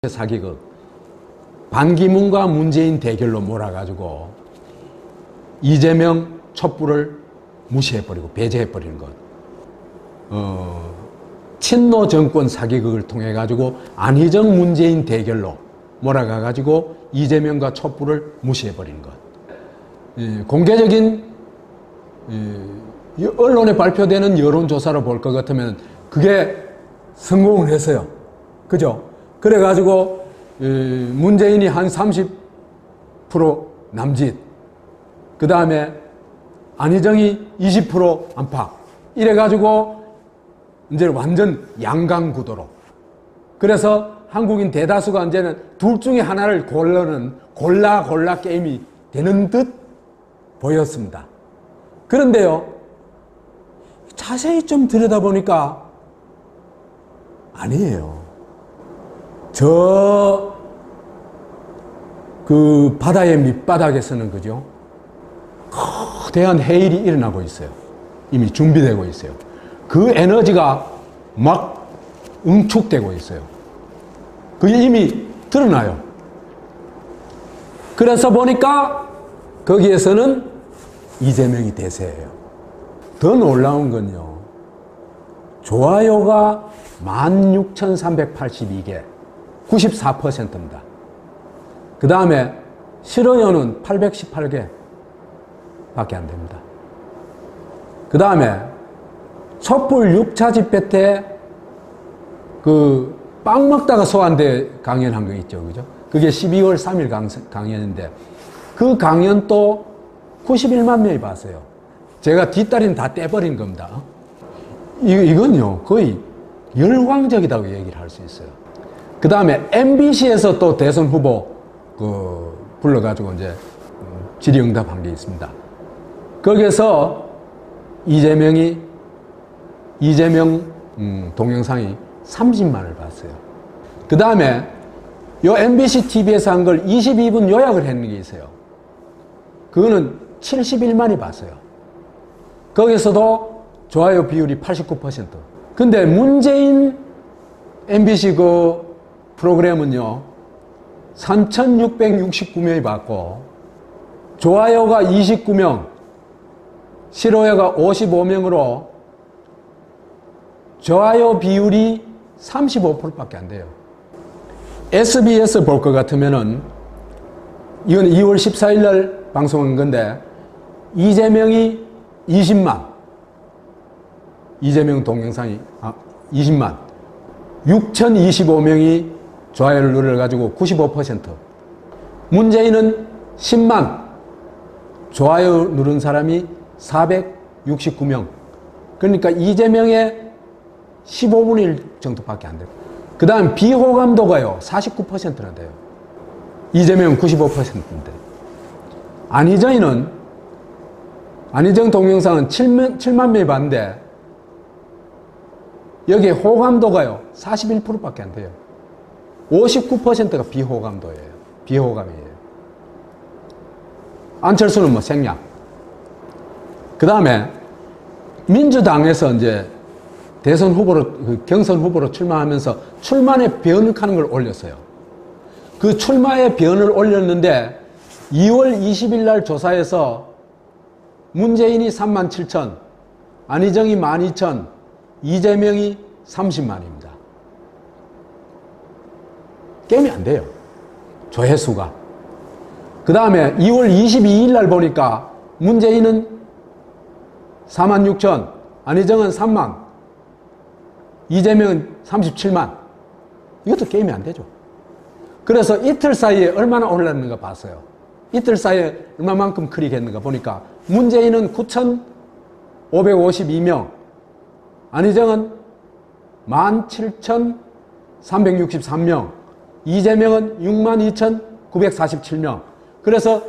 사기극 반기문과 문재인 대결로 몰아가지고 이재명 촛불을 무시해버리고 배제해버리는 것. 친노 정권 사기극을 통해 가지고 안희정 문재인 대결로 몰아가가지고 이재명과 촛불을 무시해버리는 것. 공개적인 언론에 발표되는 여론조사로 볼 것 같으면 그게 성공을 했어요. 그죠? 그래가지고 문재인이 한 30% 남짓, 그 다음에 안희정이 20% 안팎, 이래가지고 이제 완전 양강구도로. 그래서 한국인 대다수가 이제는 둘 중에 하나를 고르는 골라 게임이 되는 듯 보였습니다. 그런데요, 자세히 좀 들여다보니까 아니에요. 그 바다의 밑바닥에서는 그죠? 거대한 해일이 일어나고 있어요. 이미 준비되고 있어요. 그 에너지가 막 응축되고 있어요. 그게 이미 드러나요. 그래서 보니까 거기에서는 이재명이 대세예요. 더 놀라운 건요, 좋아요가 16,382개, 94%입니다. 그 다음에 싫어요는 818개 밖에 안 됩니다. 그 다음에 촛불 6차 집회 때 그 빵 먹다가 소환대 강연한 거 있죠. 그죠? 그게 12월 3일 강연인데 그 강연도 91만 명이 봤어요. 제가 뒷다리는 다 떼버린 겁니다. 이건요, 거의 열광적이라고 얘기를 할 수 있어요. 그 다음에 MBC에서 또 대선 후보 불러가지고 이제 질의응답한 게 있습니다. 거기에서 이재명 동영상이 30만을 봤어요. 그 다음에 요 MBC TV에서 한 걸 22분 요약을 했는 게 있어요. 그거는 71만이 봤어요. 거기서도 좋아요 비율이 89%. 근데 문재인 MBC 그 프로그램은요, 3,669명이 봤고, 좋아요가 29명, 싫어요가 55명으로 좋아요 비율이 35%밖에 안 돼요. SBS 볼 것 같으면은, 이건 2월 14일 날 방송한 건데, 이재명이 20만, 이재명 동영상이 20만, 6,025명이 좋아요를 눌러가지고 95%. 문재인은 10만, 좋아요 누른 사람이 469명. 그러니까 이재명의 15분의 1 정도밖에 안 돼요. 그 다음 비호감도가요, 49%나 돼요. 이재명은 95%인데. 안희정 동영상은 7만 명이 봤는데, 여기에 호감도가요, 41%밖에 안 돼요. 59%가 비호감도예요. 비호감이에요. 안철수는 뭐 생략. 그 다음에 민주당에서 이제 대선 후보로, 경선 후보로 출마하면서 출마의 변하는 걸 올렸어요. 그 출마의 변을 올렸는데 2월 20일 날 조사에서 문재인이 37,000, 안희정이 12,000, 이재명이 30만입니다. 게임이 안 돼요. 조회수가. 그 다음에 2월 22일 날 보니까 문재인은 46,000, 안희정은 3만, 이재명은 37만. 이것도 게임이 안 되죠. 그래서 이틀 사이에 얼마나 올랐는가 봤어요. 이틀 사이에 얼마만큼 클릭했는가 보니까 문재인은 9,552명, 안희정은 17,363명, 이재명은 62,947명. 그래서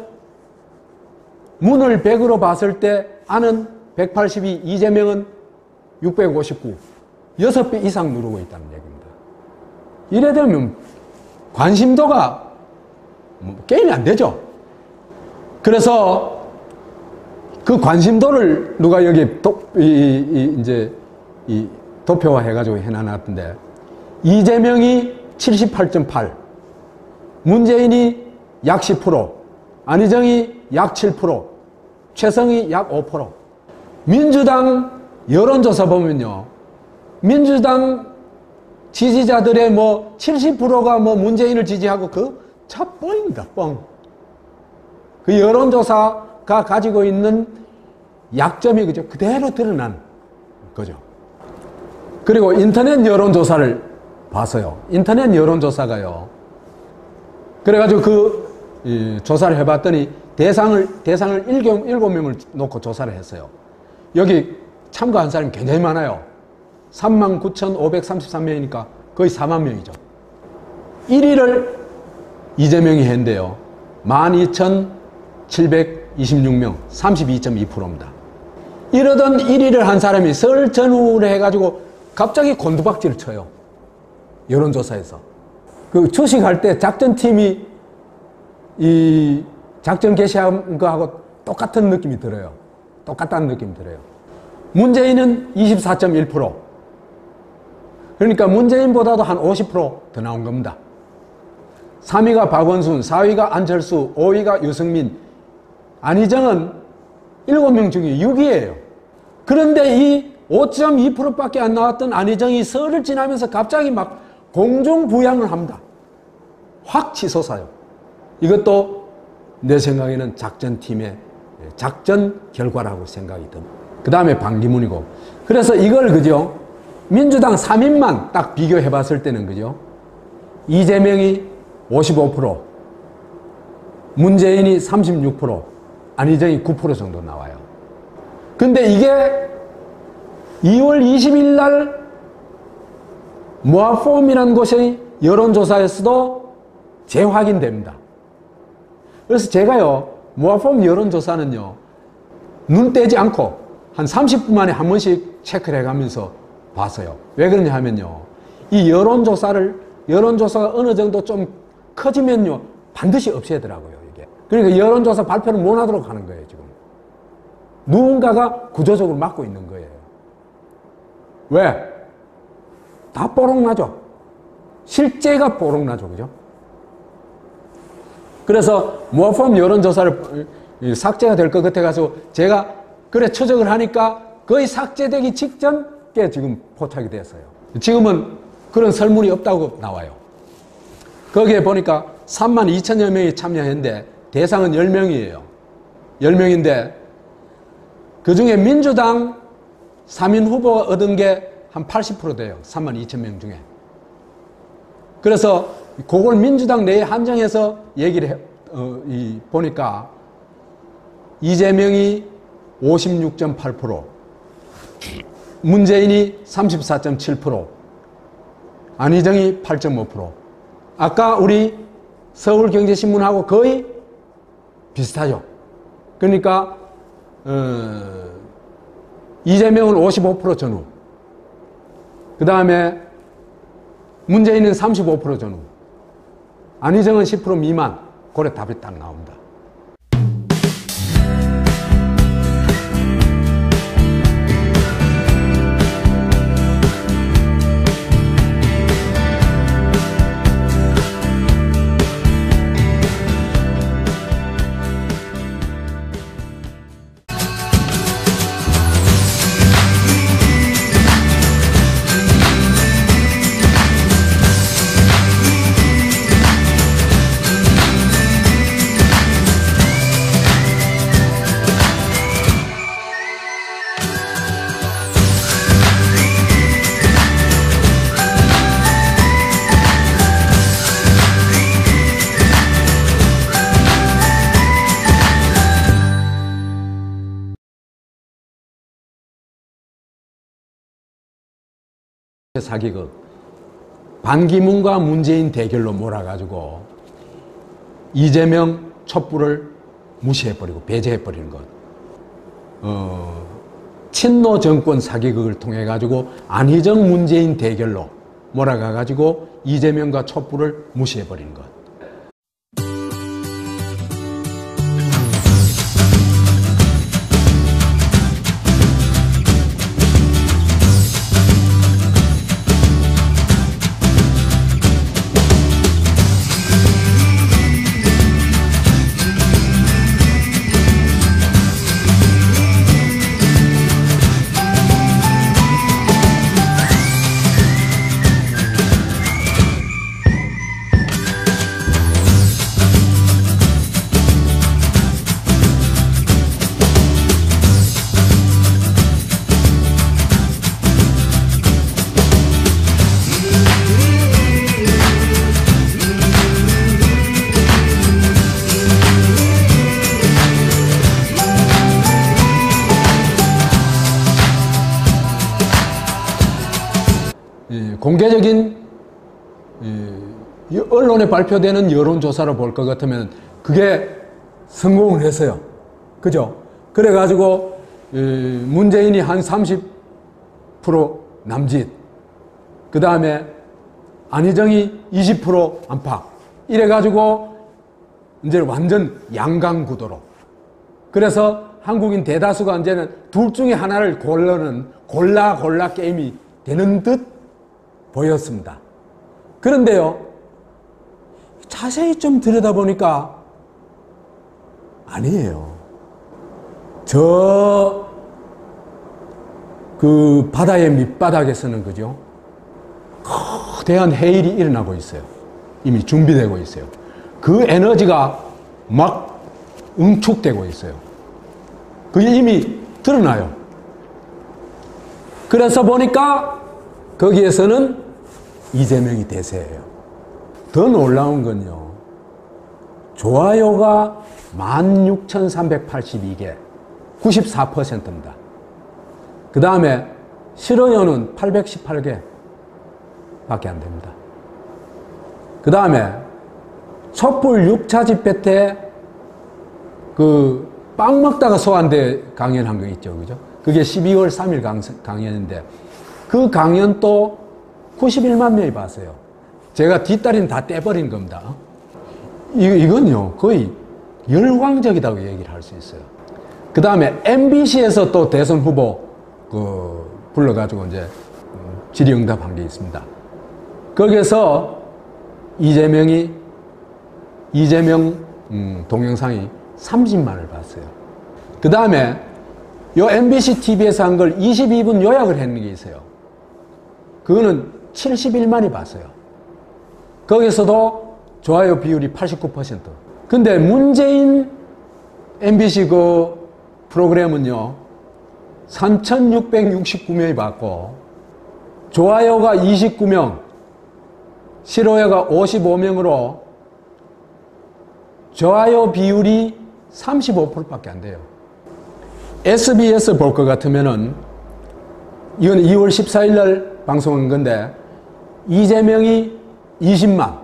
문을 100으로 봤을 때 안은 182, 이재명은 659. 6배 이상 누르고 있다는 얘기입니다. 이래 되면 관심도가 게임이 안 되죠. 그래서 그 관심도를 누가 여기 도표화 해가지고 해놔놨던데, 이재명이 78.8, 문재인이 약 10%, 안희정이 약 7%, 최성이 약 5%. 민주당 여론조사 보면요, 민주당 지지자들의 뭐 70%가 뭐 문재인을 지지하고 차 뻥입니다, 뻥. 그 여론조사가 가지고 있는 약점이 그죠? 그대로 드러난 거죠. 그리고 인터넷 여론조사를 봤어요. 인터넷 여론조사가요. 그래가지고 조사를 해봤더니 대상을 7명을 놓고 조사를 했어요. 여기 참가한 사람이 굉장히 많아요. 39,533명이니까 거의 4만 명이죠. 1위를 이재명이 했는데요. 12,726명, 32.2%입니다. 이러던 1위를 한 사람이 설 전후를 해가지고 갑자기 곤두박질을 쳐요. 여론조사에서. 그 주식할 때 작전팀이 이 작전 개시한 거하고 똑같은 느낌이 들어요. 똑같다는 느낌이 들어요. 문재인은 24.1%. 그러니까 문재인보다도 한 50% 더 나온 겁니다. 3위가 박원순, 4위가 안철수, 5위가 유승민, 안희정은 7명 중에 6위예요. 그런데 이 5.2%밖에 안 나왔던 안희정이 설을 지나면서 갑자기 막 공중부양을 합니다. 확 치솟아요. 이것도 내 생각에는 작전팀의 작전 결과라고 생각이 듭니다. 그 다음에 반기문이고. 그래서 이걸 그죠? 민주당 3인만 딱 비교해 봤을 때는 그죠? 이재명이 55%, 문재인이 36%, 안희정이 9% 정도 나와요. 근데 이게 2월 20일 날 모아폼이라는 곳의 여론조사에서도 재확인됩니다. 그래서 제가요, 모아폼 여론조사는요, 눈 떼지 않고 한 30분 만에 한 번씩 체크를 해가면서 봤어요. 왜 그러냐 하면요, 이 여론조사가 어느 정도 좀 커지면요, 반드시 없애더라고요, 이게. 그러니까 여론조사 발표를 못 하도록 하는 거예요, 지금. 누군가가 구조적으로 막고 있는 거예요. 왜? 다 뽀록나죠. 실제가 뽀록나죠, 그죠? 그래서 모아폼 여론조사를 삭제가 될 것 같아가지고 제가 그래 추적을 하니까 거의 삭제되기 직전께 지금 포착이 됐어요. 지금은 그런 설문이 없다고 나와요. 거기에 보니까 32,000여 명이 참여했는데 대상은 10명이에요. 10명인데 그 중에 민주당 3인 후보가 얻은 게 한 80% 돼요. 32,000명 중에. 그래서 그걸 민주당 내에 한정해서 얘기를 보니까 이재명이 56.8%, 문재인이 34.7%, 안희정이 8.5%. 아까 우리 서울경제신문하고 거의 비슷하죠. 그러니까 이재명은 55% 전후, 그 다음에 문재인은 35% 전후, 안희정은 10% 미만. 그래 답이 딱 나옵니다. 사기극, 반기문과 문재인 대결로 몰아가지고 이재명 촛불을 무시해버리고 배제해버리는 것. 친노 정권 사기극을 통해 가지고 안희정 문재인 대결로 몰아가가지고 이재명과 촛불을 무시해버리는 것. 공개적인 언론에 발표되는 여론조사를 볼 것 같으면 그게 성공을 했어요. 그죠? 그래가지고 문재인이 한 30% 남짓, 그 다음에 안희정이 20% 안팎, 이래가지고 이제 완전 양강구도로. 그래서 한국인 대다수가 이제는 둘 중에 하나를 고르는 골라 게임이 되는 듯 보였습니다. 그런데요, 자세히 좀 들여다보니까 아니에요. 그 바다의 밑바닥에서는, 그죠? 거대한 해일이 일어나고 있어요. 이미 준비되고 있어요. 그 에너지가 막 응축되고 있어요. 그게 이미 드러나요. 그래서 보니까 거기에서는 이재명이 대세예요. 더 놀라운 건요, 좋아요가 16,382개, 94%입니다. 그 다음에 싫어요는 818개 밖에 안 됩니다. 그 다음에 촛불 6차 집회 때 그 빵 먹다가 소환대 강연한 거 있죠. 그죠? 그게 12월 3일 강연인데 그 강연도 91만 명이 봤어요. 제가 뒷다리는 다 떼버린 겁니다. 이건요, 거의 열광적이라고 얘기를 할 수 있어요. 그 다음에 MBC에서 또 대선 후보 불러가지고 이제 질의응답한 게 있습니다. 거기에서 이재명 동영상이 30만을 봤어요. 그 다음에 요 MBC TV에서 한 걸 22분 요약을 했는 게 있어요. 그거는 71만이 봤어요. 거기서도 좋아요 비율이 89%. 근데 문재인 MBC 그 프로그램은요, 3,669명이 봤고, 좋아요가 29명, 싫어요가 55명으로 좋아요 비율이 35%밖에 안 돼요. SBS 볼 것 같으면은, 이건 2월 14일 날 방송한 건데, 이재명이 20만,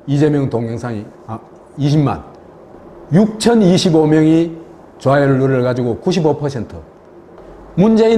이재명 동영상이 20만, 6,025명이 좋아요를 눌러가지고 95%. 문재인은